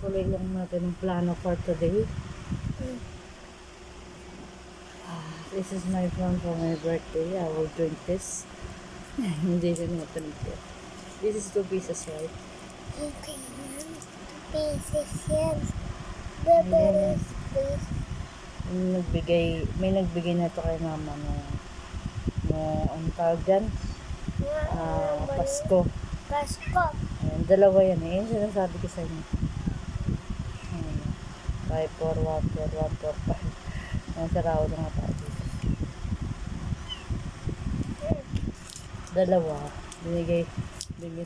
Tuloy lang natin ang plano for today. This is my plan for my birthday. I will drink this. Hindi rin natin ito. This is 2 pieces, right? Okay, ma'am. 2 pieces yan. Bebe, please. May nagbigay na ito kay mama no ang tawag dyan? Pasko. Pasko. Ayan, dalawa yan eh. Yan sinasabi ko sa inyo. 5, 4, 1, 4, 1, 4, 5. Ayan, saraw na nga tayo dito. Dalawa. Binigay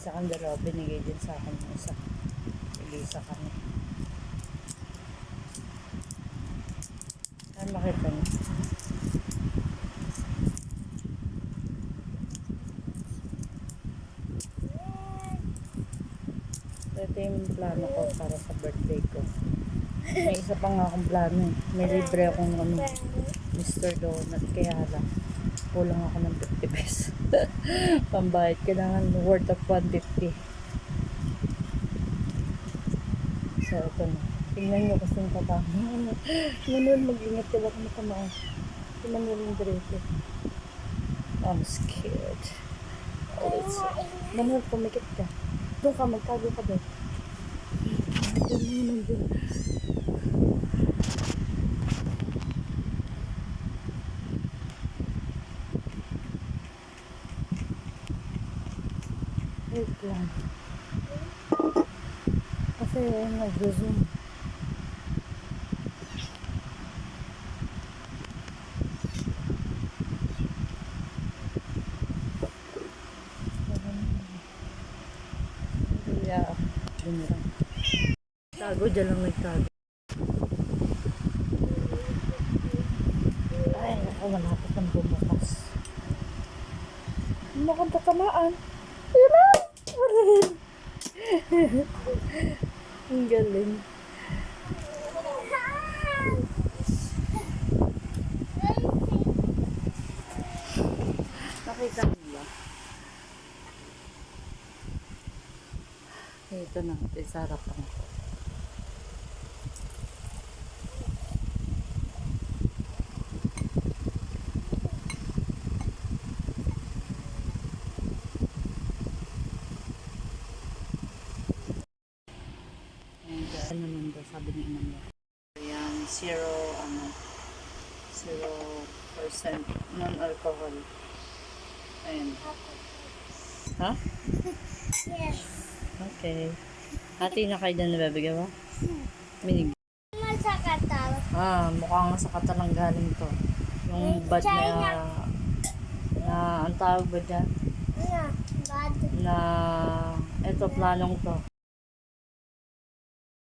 sa akin dalawa. Binigay din sa akin yung isa. Binigay sa kanya. Saan makita niyo? Ito yung plano ko para sa birthday ko. May isa pa nga akong plano eh. May libre akong Mr. Donut. Kaya lang, kulang ako ng 50 pesos. Pambayad. Kailangan worth of 150. So, ito na. Tingnan nyo kasi yung tata. Manuel, mag-ingat ka baka matamaan. Tingnan nyo yung diretso. I'm scared. Oh, it's... Manuel, pumikit ka. Doon ka, magtago ka doon. Nandun. Wait lang. Kasi nag-zoom. Kaya, dun lang. Tago, dyan lang nagtago. Ay, ako malapit ng bumukas. Mukhang tatamaan. Ayun na! Ang galing. Nakita mo ba? Ito na, ito sa harapan ko. Ano naman daw, sabi ni Ina niya. Ayan, 0% non-alcohol. Ayan. Ha? Yes. Okay. Hati na kayo na nabibigyan mo? Minig. Masakatal. Mukhang sa katalang galing to. Yung bad na ang tawag ba dyan? Bad. Na eto planong to.